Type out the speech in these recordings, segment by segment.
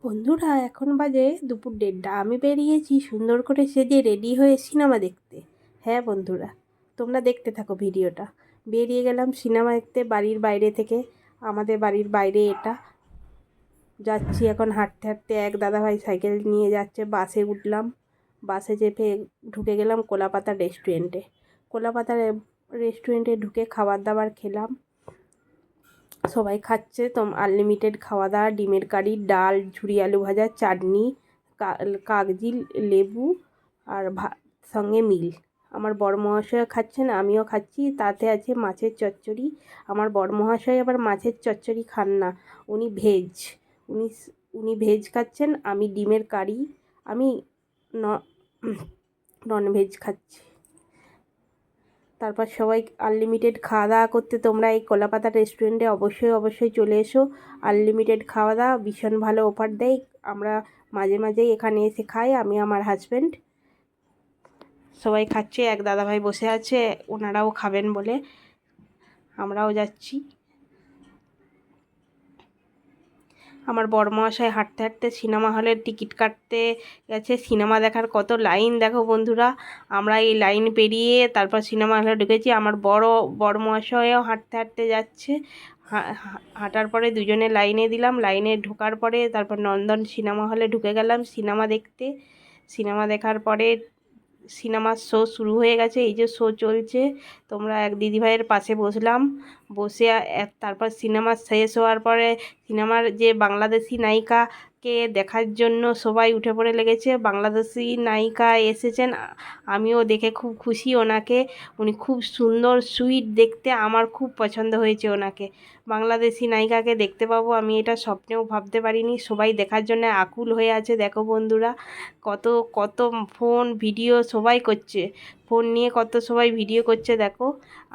বন্ধুরা, এখন বাজে দুপুর 1:30। আমি বেরিয়েছি সুন্দর করে সেজে রেডি হয়ে সিনেমা দেখতে। হ্যাঁ বন্ধুরা, তোমরা দেখতে থাকো ভিডিওটা। বেরিয়ে গেলাম সিনেমা দেখতে বাড়ির বাইরে থেকে। আমাদের বাড়ির বাইরে এটা। যাচ্ছি এখন হাঁটতে হাঁটতে। এক দাদাভাই সাইকেল নিয়ে যাচ্ছে, বাসে উঠলাম। বাসে চেপে ঢুকে গেলাম কলাপাতা রেস্টুরেন্টে। কলাপাতা রেস্টুরেন্টে ঢুকে খাবার দাবার খেলাম। সবাই খাচ্ছে, আনলিমিটেড খাওয়া দাওয়া, ডিমের কারি, ডাল, ঝুরি আলু ভাজা, চাটনি, কাগজি লেবু আর সঙ্গে মিল। আমার বড়মহাশয় খাচ্ছেন, আমিও খাচ্ছি। তাতে আছে মাছের চচ্চড়ি। আমার বড়মহাশয় আবার মাছের চচ্চড়ি খান না, উনি ভেজ। উনি উনি ভেজ খাচ্ছেন, আমি ডিমের কারি। আমি ননভেজ খাচ্ছি। তারপর সবাই আনলিমিটেড খাওয়া দাওয়া করতে তোমরা এই কলাপাতা রেস্টুরেন্টে অবশ্যই চলে এসো। আনলিমিটেড খাওয়া দাওয়া, ভীষণ ভালো অফার দেয়। আমরা মাঝে মাঝেই এখানে এসে খাই, আমি আমার হাজব্যান্ড। সবাই খাচ্ছে, এক দাদাভাই বসে আছে, ওনারাও খাবেন বলে আমরাও যাচ্ছি। আমার বড়মহাশয় হাঁটতে হাঁটতে সিনেমা হলের টিকিট কাটতে গেছে। সিনেমা দেখার কত লাইন দেখো বন্ধুরা। আমরা এই লাইন পেরিয়ে তারপর সিনেমা হলে ঢুকেছি। আমার বড়মহাশয়ও হাঁটতে হাঁটতে যাচ্ছে। হাঁটার পরে দুজনে লাইনে দিলাম। লাইনে ঢোকার পরে তারপর নন্দন সিনেমা হলে ঢুকে গেলাম সিনেমা দেখতে। সিনেমা দেখার পরে সিনেমার শো শুরু হয়ে গেছে, এই যে শো চলছে। তোমরা এক দিদিভাইয়ের পাশে বসলাম, বসে তারপর সিনেমা শেষ হওয়ার পরে সিনেমার যে বাংলাদেশি নায়িকাকে দেখার জন্য সবাই উঠে পড়ে লেগেছে। বাংলাদেশি নায়িকা এসেছেন, আমিও দেখে খুব খুশি ওনাকে। উনি খুব সুন্দর, সুইট দেখতে, আমার খুব পছন্দ হয়েছে ওনাকে। বাংলাদেশি নায়িকাকে দেখতে পাবো আমি এটা স্বপ্নেও ভাবতে পারিনি। সবাই দেখার জন্য আকুল হয়ে আছে। দেখো বন্ধুরা, কত কত ফোন ভিডিও সবাই করছে, ফোন নিয়ে কত সবাই ভিডিও করছে। দেখো,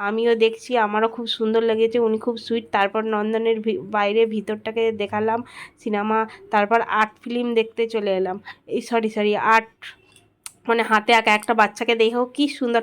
আমিও দেখছি, আমারও খুব সুন্দর লেগেছে, উনি খুব সুইট। তারপর নন্দনের বাইরে ভিতরটাকে দেখালাম সিনেমা। তারপর আর্ট ফিল্ম দেখতে চলে এলাম। এই সরি আর্ট মানে হাতে আঁকা একটা বাচ্চাকে দেখো কি সুন্দর